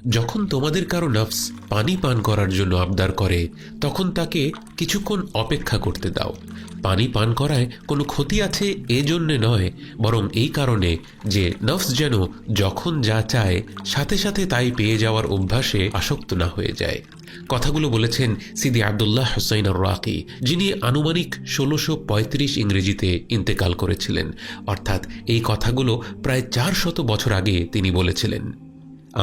যখন তোমাদের কারো নফস পানি পান করার জন্য আবদার করে তখন তাকে কিছুক্ষণ অপেক্ষা করতে দাও। পানি পান করায় কোনো ক্ষতি আছে এজন্যে নয়, বরং এই কারণে যে নফস যেন যখন যা চায় সাথে সাথে তাই পেয়ে যাওয়ার অভ্যাসে আসক্ত না হয়ে যায়। কথাগুলো বলেছেন সিদি আব্দুল্লাহ হুসাইন আর-রাকি, যিনি আনুমানিক 1635 ইংরেজিতে ইন্তেকাল করেছিলেন। অর্থাৎ এই কথাগুলো প্রায় 400 বছর আগে তিনি বলেছিলেন।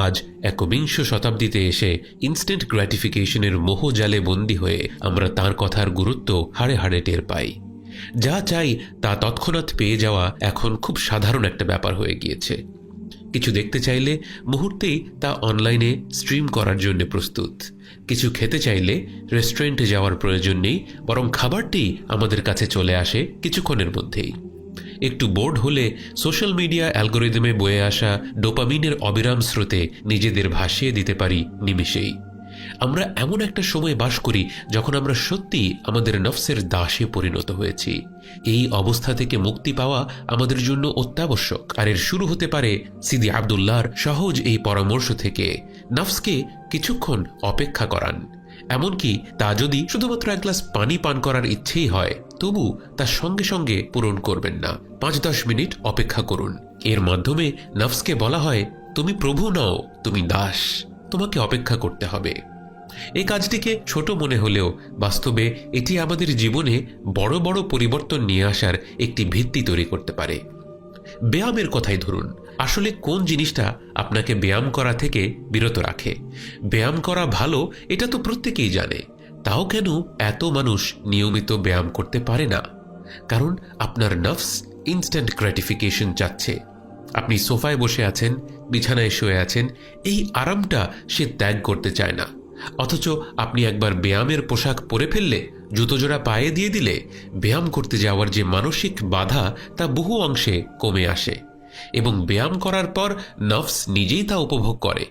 আজ 21 শতাব্দীতে এসে ইনস্ট্যান্ট গ্র্যাটিফিকেশনের মোহজালে বন্দী হয়ে আমরা তার কথার গুরুত্ব হাড়ে হাড়ে টের পাই। যা চাই তা তৎক্ষণাৎ পেয়ে যাওয়া এখন খুব সাধারণ একটা ব্যাপার হয়ে গিয়েছে। কিছু দেখতে চাইলে মুহূর্তেই তা অনলাইনে স্ট্রিম করার জন্য প্রস্তুত। কিছু খেতে চাইলে রেস্টুরেন্টে যাওয়ার প্রয়োজন নেই, বরং খাবারটি আমাদের কাছে চলে আসে কিছুক্ষণের মধ্যেই। একটু বোর্ড হলে সোশ্যাল মিডিয়া অ্যালগোরিদমে বয়ে আসা ডোপামিনের অবিরাম স্রোতে নিজেদের ভাসিয়ে দিতে পারি নিমিষেই। আমরা এমন একটা সময় বাস করি যখন আমরা সত্যি আমাদের নফসের দাসে পরিণত হয়েছি। এই অবস্থা থেকে মুক্তি পাওয়া আমাদের জন্য অত্যাবশ্যক। আর এর শুরু হতে পারে সিদি আব্দুল্লাহর সহজ এই পরামর্শ থেকে। নফসকে কিছুক্ষণ অপেক্ষা করান, এমনকি তা যদি শুধুমাত্র এক গ্লাস পানি পান করার ইচ্ছেই হয় তবু তার সঙ্গে সঙ্গে পূরণ করবেন না। 5-10 মিনিট অপেক্ষা করুন। এর মাধ্যমে নফসকে বলা হয়, তুমি প্রভু নও, তুমি দাস, তোমাকে অপেক্ষা করতে হবে। এই কাজটিকে ছোট মনে হলেও বাস্তবে এটি আমাদের জীবনে বড় বড় পরিবর্তন নিয়ে আসার একটি ভিত্তি তৈরি করতে পারে। ব্যায়ামের কথাই ধরুন। আসলে কোন জিনিসটা আপনাকে ব্যায়াম করা থেকে বিরত রাখে? ব্যায়াম করা ভালো এটা তো প্রত্যেকেই জানে, তাও কেন এত মানুষ নিয়মিত ব্যায়াম করতে পারে না? কারণ আপনার নফস ইনস্ট্যান্ট গ্র্যাটিফিকেশন চাচ্ছে। আপনি সোফায় বসে আছেন, বিছানায় শুয়ে আছেন, এই আরামটা সে ত্যাগ করতে চায় না। অথচ আপনি একবার ব্যায়ামের পোশাক পরে ফেললে, জুতোজোড়া পায়ে দিয়ে দিলে ব্যায়াম করতে যাওয়ার যে মানসিক বাধা তা বহু অংশে কমে আসে এবং ব্যায়াম করার পর নফস নিজেই তা উপভোগ করে।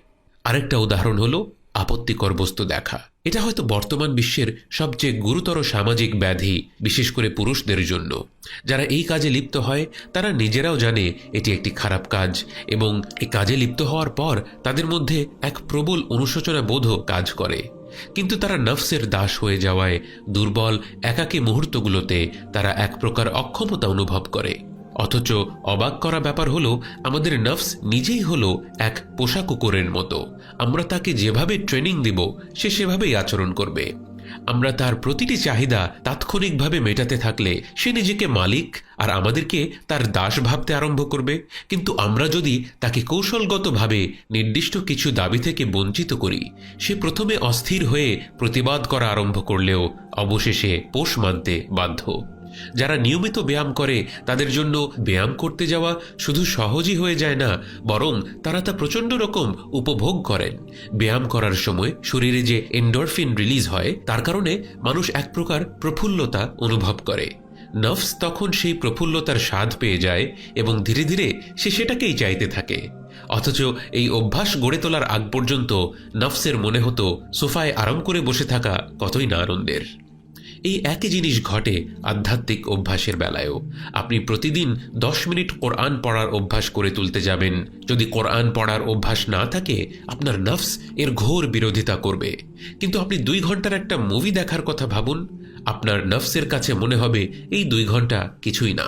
আরেকটা উদাহরণ হলো আপত্তিকর বস্তু দেখা। এটা হয়তো বর্তমান বিশ্বের সবচেয়ে গুরুতর সামাজিক ব্যাধি, বিশেষ করে পুরুষদের জন্য। যারা এই কাজে লিপ্ত হয় তারা নিজেরাও জানে এটি একটি খারাপ কাজ এবং এই কাজে লিপ্ত হওয়ার পর তাদের মধ্যে এক প্রবল অনুশোচনা বোধও কাজ করে। কিন্তু তারা নফসের দাস হয়ে যাওয়ায় দুর্বল একাকী মুহূর্তগুলোতে তারা এক প্রকার অক্ষমতা অনুভব করে। অথচ অবাক করা ব্যাপার হলো আমাদের নফস নিজেই হলো এক পোষা কুকুরের মতো। আমরা তাকে যেভাবে ট্রেনিং দিব সে সেভাবেই আচরণ করবে। আমরা তার প্রতিটি চাহিদা তাৎক্ষণিকভাবে মেটাতে থাকলে সে নিজেকে মালিক আর আমাদেরকে তার দাস ভাবতে আরম্ভ করবে। কিন্তু আমরা যদি তাকে কৌশলগতভাবে নির্দিষ্ট কিছু দাবি থেকে বঞ্চিত করি, সে প্রথমে অস্থির হয়ে প্রতিবাদ করা আরম্ভ করলেও অবশেষে পোষ মানতে বাধ্য। যারা নিয়মিত ব্যায়াম করে তাদের জন্য ব্যায়াম করতে যাওয়া শুধু সহজই হয়ে যায় না, বরং তারা তা প্রচণ্ড রকম উপভোগ করেন। ব্যায়াম করার সময় শরীরে যে এন্ডরফিন রিলিজ হয় তার কারণে মানুষ এক প্রকার প্রফুল্লতা অনুভব করে। নফস তখন সেই প্রফুল্লতার স্বাদ পেয়ে যায় এবং ধীরে ধীরে সে সেটাকেই চাইতে থাকে। অথচ এই অভ্যাস গড়ে তোলার আগ পর্যন্ত নফসের মনে হতো সোফায় আরাম করে বসে থাকা কতই না আনন্দের। এই একই জিনিস ঘটে আধ্যাত্মিক অভ্যাসের বেলায়ও। আপনি প্রতিদিন 10 মিনিট কোরআন পড়ার অভ্যাস করে তুলতে যাবেন। যদি কোরআন পড়ার অভ্যাস না থাকে আপনার নফস এর ঘোর বিরোধিতা করবে। কিন্তু আপনি 2 ঘন্টার একটা মুভি দেখার কথা ভাবুন, আপনার নফসের কাছে মনে হবে এই 2 ঘন্টা কিছুই না।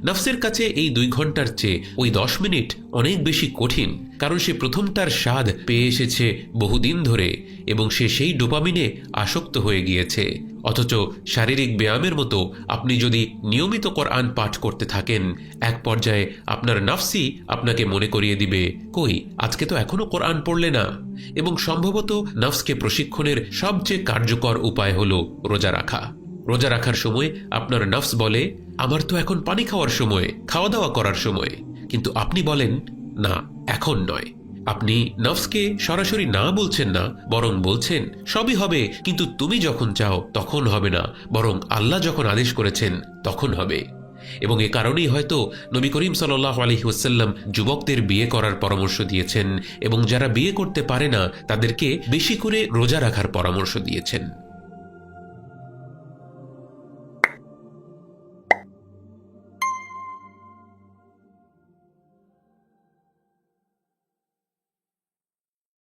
নফসের কাছে এই 2 ঘন্টার চেয়ে ওই 10 মিনিট অনেক বেশি কঠিন, কারণ সে প্রথমটার স্বাদ পেয়ে এসেছে বহুদিন ধরে এবং সে সেই ডোপামিনে আসক্ত হয়ে গিয়েছে। অথচ শারীরিক ব্যায়ামের মতো আপনি যদি নিয়মিত কোরআন পাঠ করতে থাকেন, এক পর্যায়ে আপনার নফসই আপনাকে মনে করিয়ে দিবে, কই আজকে তো এখনো কোরআন পড়লে না। এবং সম্ভবত নফসকে প্রশিক্ষণের সবচেয়ে কার্যকর উপায় হলো রোজা রাখা। রোজা রাখার সময় আপনার নফস বলে, আমার তো এখন পানি খাওয়ার সময়, খাওয়া দাওয়া করার সময়। কিন্তু আপনি বলেন, না এখন নয়। আপনি নফসকে সরাসরি না বলছেন না, বরং বলছেন সবই হবে, কিন্তু তুমি যখন চাও তখন হবে না, বরং আল্লাহ যখন আদেশ করেছেন তখন হবে। এবং এ কারণেই হয়তো নবী করিম সাল্লাল্লাহু আলাইহি ওয়াসাল্লাম যুবকদের বিয়ে করার পরামর্শ দিয়েছেন এবং যারা বিয়ে করতে পারে না তাদেরকে বেশি করে রোজা রাখার পরামর্শ দিয়েছেন।